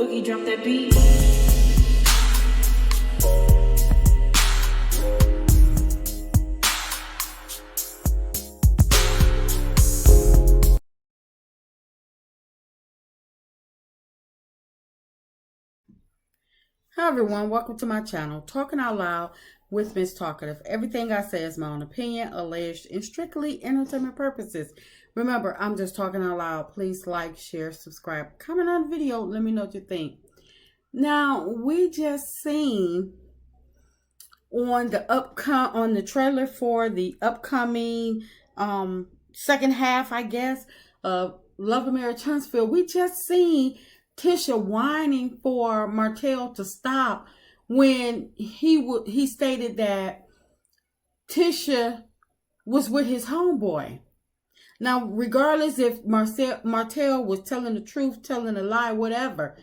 Boogie, drop that beat. Hi everyone, welcome to my channel, Talking Out Loud with Miss Talkative. Everything I say is my own opinion, alleged, and strictly entertainment purposes. Remember, I'm just talking out loud. Please like, share, subscribe, comment on the video. Let me know what you think. Now, we just seen on the trailer for the upcoming second half, I guess, of Love and Marriage Huntsville. We just seen Tisha whining for Martell to stop when he stated that Tisha was with his homeboy. Now, regardless if Martell was telling the truth, telling a lie, whatever,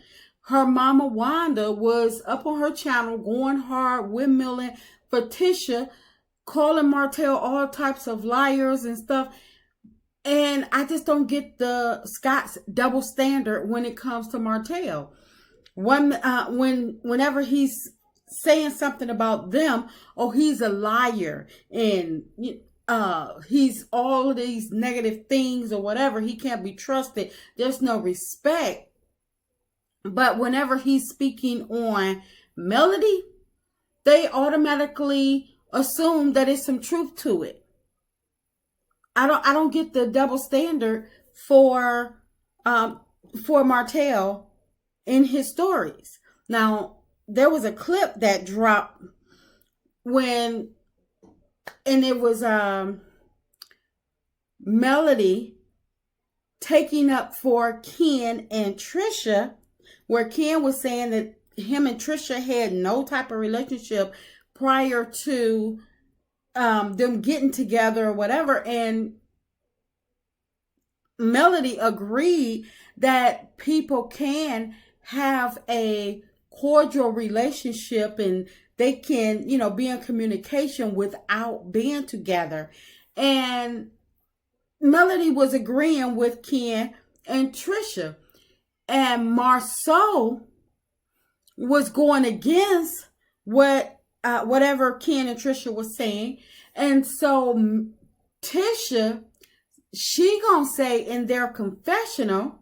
her mama Wanda was up on her channel going hard, windmilling for Tisha, calling Martell all types of liars and stuff. And I just don't get the Scott's double standard when it comes to Martell. Whenever he's saying something about them, oh, he's a liar and he's all of these negative things or whatever. He can't be trusted. There's no respect. But whenever he's speaking on Melody, they automatically assume that it's some truth to it. I don't get the double standard for Martell in his stories. Now, there was a clip that dropped and it was Melody taking up for Ken and Trisha, where Ken was saying that him and Trisha had no type of relationship prior to them getting together or whatever, and Melody agreed that people can have a cordial relationship and they can, be in communication without being together. And Melody was agreeing with Ken and Trisha, and Marceau was going against whatever Ken and Trisha was saying. And so Tisha, she gonna say in their confessional,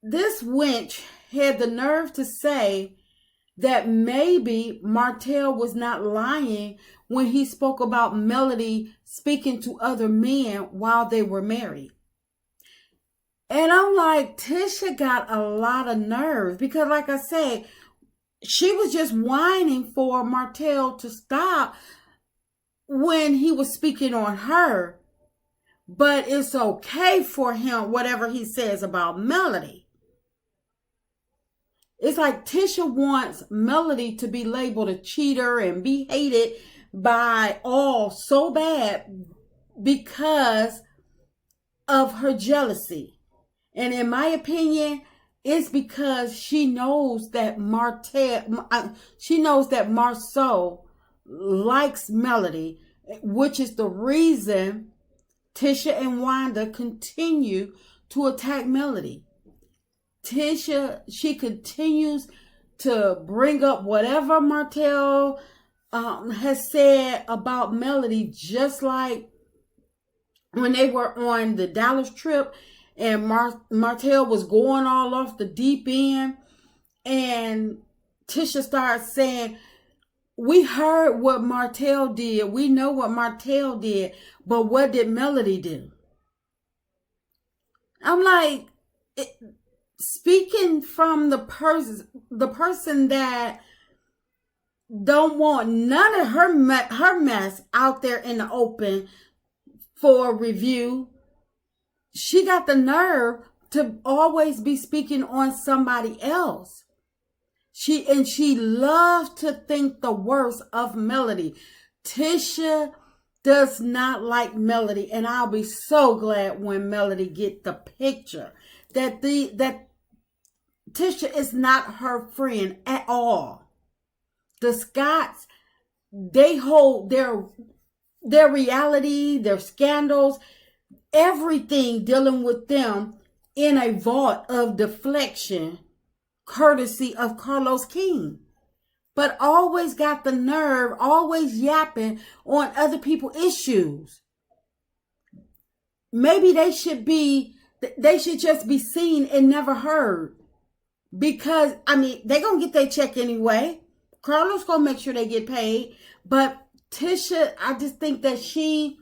this wench had the nerve to say that maybe Martell was not lying when he spoke about Melody speaking to other men while they were married. And I'm like, Tisha got a lot of nerve because, like I said, she was just whining for Martell to stop when he was speaking on her. But it's okay for him, whatever he says about Melody. It's like Tisha wants Melody to be labeled a cheater and be hated by all so bad because of her jealousy. And in my opinion, it's because she knows that Marceau likes Melody, which is the reason Tisha and Wanda continue to attack Melody. Tisha, she continues to bring up whatever Martell has said about Melody, just like when they were on the Dallas trip and Martell was going all off the deep end, and Tisha started saying, we heard what Martell did. We know what Martell did, but what did Melody do? I'm like, speaking from the person that don't want none of her mess out there in the open for review, she got the nerve to always be speaking on somebody else. She loves to think the worst of Melody. Tisha does not like Melody, and I'll be so glad when Melody get the picture that Tisha is not her friend at all. The Scotts, they hold their reality, their scandals, everything dealing with them in a vault of deflection, courtesy of Carlos King, but always got the nerve, always yapping on other people's issues. Maybe they should just be seen and never heard. Because, I mean, they're going to get their check anyway. Carlos going to make sure they get paid. But Tisha, I just think that she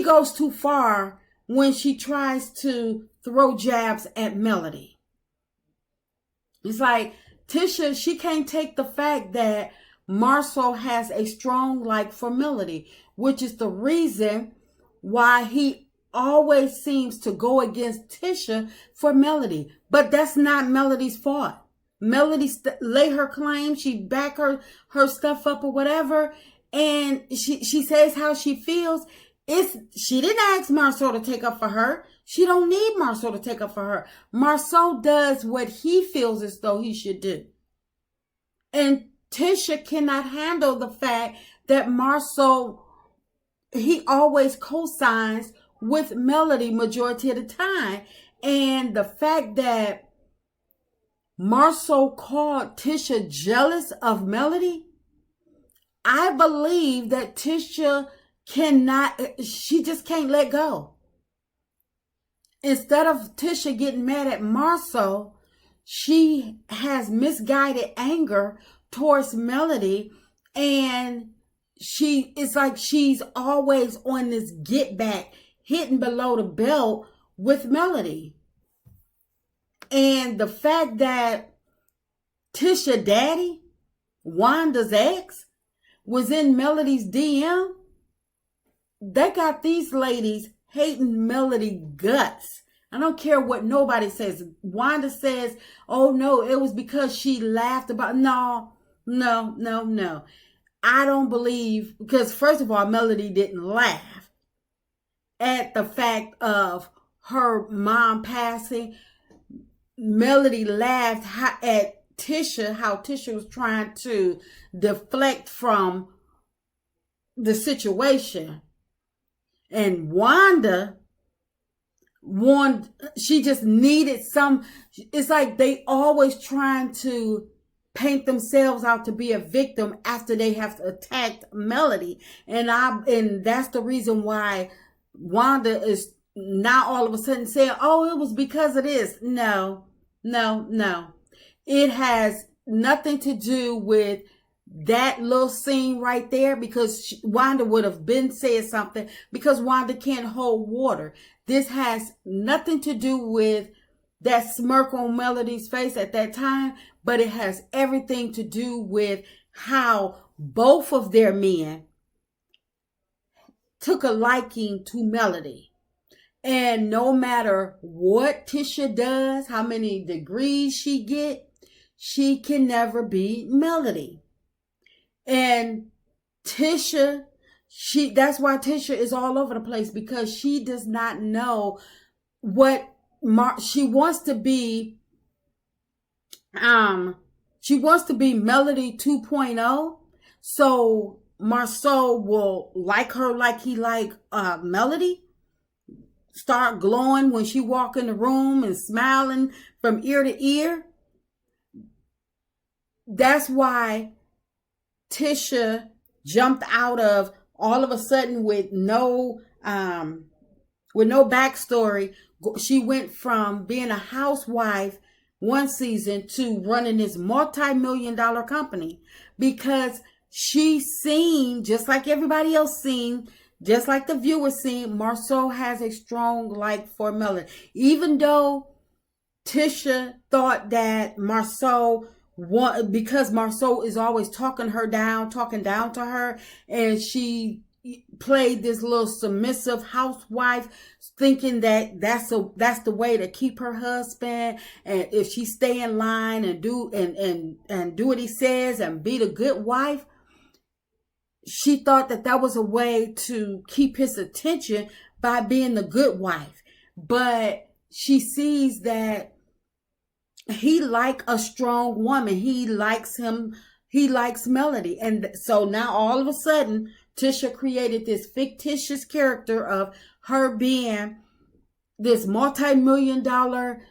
goes too far when she tries to throw jabs at Melody. It's like, Tisha, she can't take the fact that Marcel has a strong like for Melody, which is the reason why he always seems to go against Tisha for Melody. But that's not Melody's fault. Melody lay her claim, she back her stuff up or whatever, and she says how she feels. She didn't ask Marcel to take up for her. She don't need Marcel to take up for her. Marcel does what he feels as though he should do. And Tisha cannot handle the fact that Marcel, he always co-signs with Melody majority of the time. And the fact that Marcel called Tisha jealous of Melody, I believe that Tisha she just can't let go. Instead of Tisha getting mad at Marcel, she has misguided anger towards Melody, and it's like she's always on this get back, hitting below the belt with Melody. And the fact that Tisha daddy, Wanda's ex, was in Melody's DM, they got these ladies hating Melody guts. I don't care what nobody says. Wanda says, oh no, it was because she laughed about, no. I don't believe, because first of all, Melody didn't laugh at the fact of her mom passing. Melody laughed at Tisha, how Tisha was trying to deflect from the situation. And Wanda she just needed it's like they always trying to paint themselves out to be a victim after they have attacked Melody. And that's the reason why Wanda is now all of a sudden saying, oh, it was because of this. No. It has nothing to do with that little scene right there, because Wanda would have been said something, because Wanda can't hold water. This has nothing to do with that smirk on Melody's face at that time, but it has everything to do with how both of their men took a liking to Melody. And no matter what Tisha does, how many degrees she get, she can never be Melody. And Tisha, that's why Tisha is all over the place, because she does not know what she wants to be. She wants to be Melody 2.0. So Marcel will like her like he like Melody. Start glowing when she walk in the room and smiling from ear to ear. That's why Tisha jumped out of all of a sudden with no backstory. She went from being a housewife one season to running this multi-million-dollar company, because she seen, just like everybody else seen, just like the viewers seen, Marcel has a strong like for Melody. Even though Tisha thought that Marcel, because Marcel is always talking down to her, and she played this little submissive housewife, thinking that that's the way to keep her husband, and if she stay in line and do what he says and be the good wife, she thought that was a way to keep his attention by being the good wife. But she sees that he like a strong woman. He likes him. He likes Melody. And so now all of a sudden, Tisha created this fictitious character of her being this multi-million dollar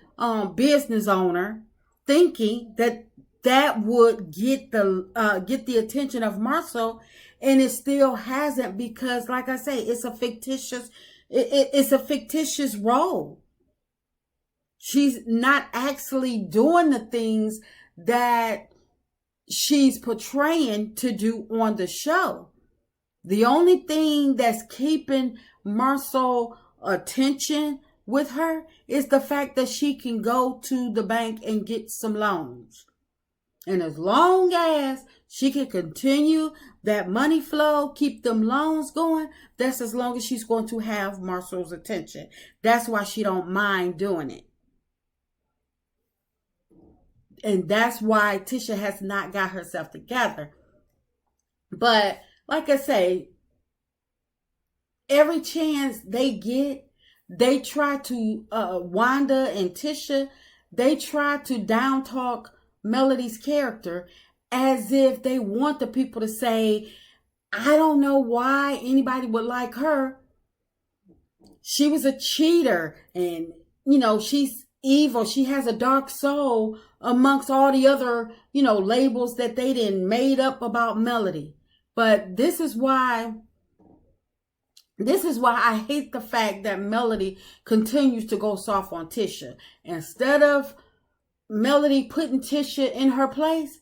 business owner, thinking that that would get the attention of Marcel, and it still hasn't, because like I say, it's a fictitious role. She's not actually doing the things that she's portraying to do on the show. The only thing that's keeping Marcel attention with her is the fact that she can go to the bank and get some loans. And as long as she can continue that money flow, keep them loans going, that's as long as she's going to have Marcel's attention. That's why she don't mind doing it. And that's why Tisha has not got herself together. But like I say, every chance they get, they try to, Wanda and Tisha, they try to down talk Melody's character as if they want the people to say, I don't know why anybody would like her. She was a cheater, and, she's evil. She has a dark soul amongst all the other, labels that they didn't made up about Melody. But this is why I hate the fact that Melody continues to go soft on Tisha. Instead of Melody putting Tisha in her place,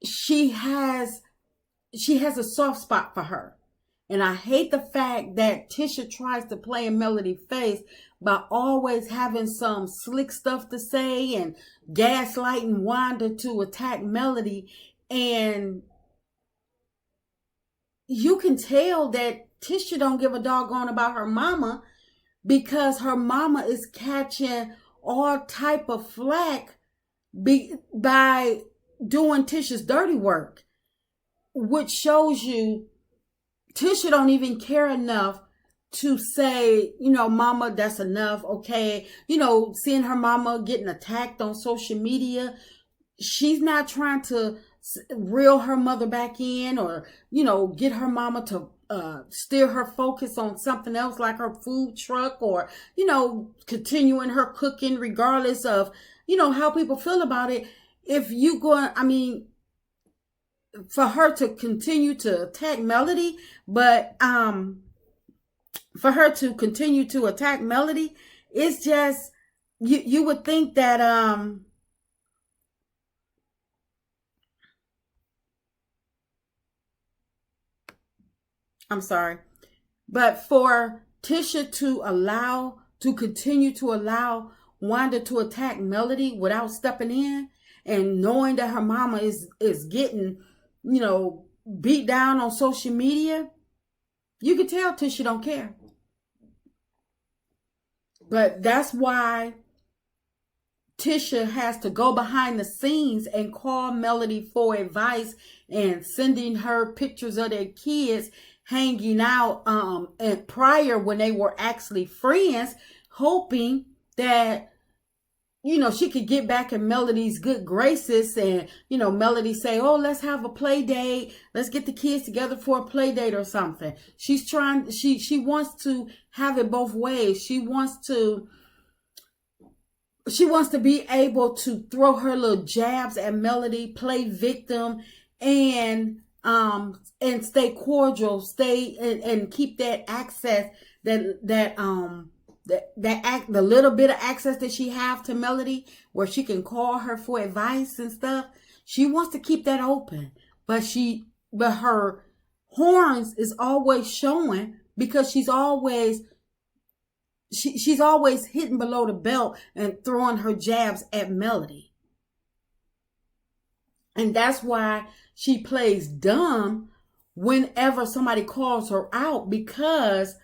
she has a soft spot for her. And I hate the fact that Tisha tries to play in Melody's face by always having some slick stuff to say and gaslighting Wanda to attack Melody. And you can tell that Tisha don't give a doggone about her mama, because her mama is catching all type of flack by doing Tisha's dirty work, which shows you Tisha don't even care enough to say, mama, that's enough. Okay. Seeing her mama getting attacked on social media, she's not trying to reel her mother back in, or, get her mama to steer her focus on something else like her food truck, or, continuing her cooking regardless of, how people feel about it. If you for her to continue to attack Melody, but for her to continue to attack Melody, it's just, you would think that I'm sorry, but for Tisha to continue to allow Wanda to attack Melody without stepping in, and knowing that her mama is getting, beat down on social media, you can tell Tisha don't care. But that's why Tisha has to go behind the scenes and call Melody for advice, and sending her pictures of their kids hanging out and prior, when they were actually friends, hoping that she could get back in Melody's good graces, and Melody say, oh, let's have a play date, let's get the kids together for a play date or something. She wants to have it both ways. She wants to be able to throw her little jabs at Melody, play victim, and stay cordial, and keep that access, the little bit of access that she have to Melody, where she can call her for advice and stuff. She wants to keep that open, but her horns is always showing, because she's always hitting below the belt and throwing her jabs at Melody. And that's why she plays dumb whenever somebody calls her out, because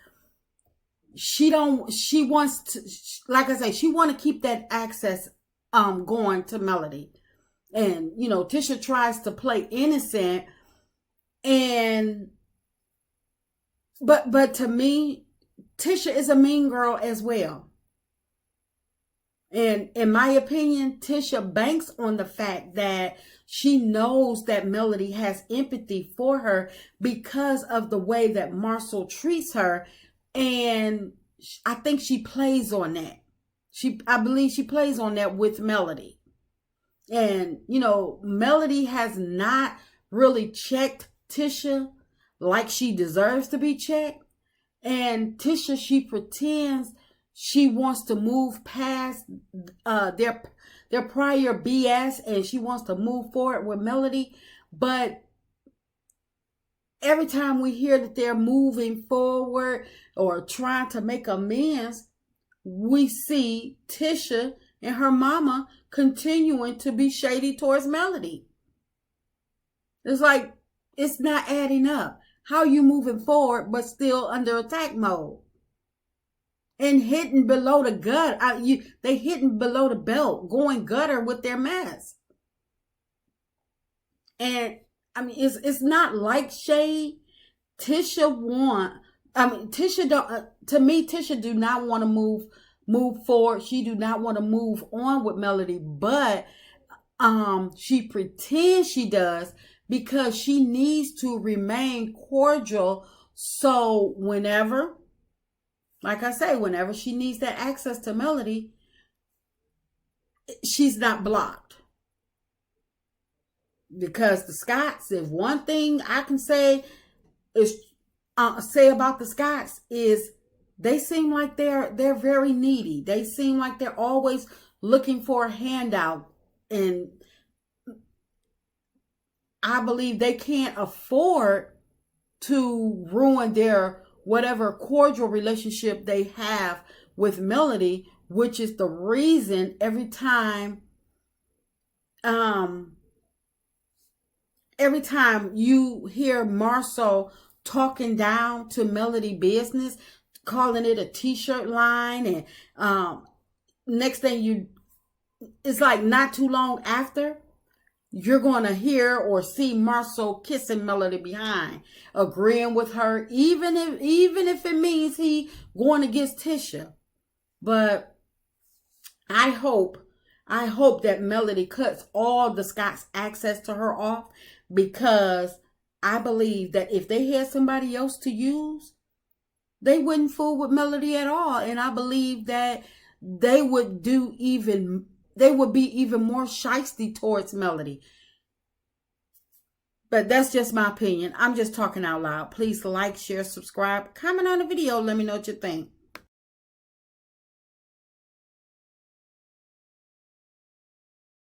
she wants to, like I say, she want to keep that access going to Melody. And Tisha tries to play innocent, and but to me, Tisha is a mean girl as well. And in my opinion, Tisha banks on the fact that she knows that Melody has empathy for her because of the way that Marcel treats her. And I think she plays on that. I believe she plays on that with Melody. And, you know, Melody has not really checked Tisha like she deserves to be checked. And Tisha, she pretends she wants to move past their prior BS, and she wants to move forward with Melody. But every time we hear that they're moving forward or trying to make amends, we see Tisha and her mama continuing to be shady towards Melody. It's like, it's not adding up. How are you moving forward but still under attack mode? And hitting below the gut. They hitting below the belt, going gutter with their mess. And I mean, it's not like shade. Tisha don't. To me, Tisha do not want to move forward. She do not want to move on with Melody, but she pretends she does because she needs to remain cordial. So whenever, like I say, whenever she needs that access to Melody, she's not blocked. Because the Scotts, if one thing I can say about the Scotts is they seem like they're very needy. They seem like they're always looking for a handout, and I believe they can't afford to ruin their whatever cordial relationship they have with Melody, which is the reason every time you hear Marcel talking down to Melody business, calling it a t-shirt line, and next thing it's like not too long after, you're going to hear or see Marcel kissing Melody behind, agreeing with her, even if it means he going against Tisha. But I hope that Melody cuts all the Scott's access to her off, because I believe that if they had somebody else to use, they wouldn't fool with Melody at all. And I believe that they would be even more shysty towards Melody. But that's just my opinion. I'm just talking out loud. Please like, share, subscribe, comment on the video. Let me know what you think.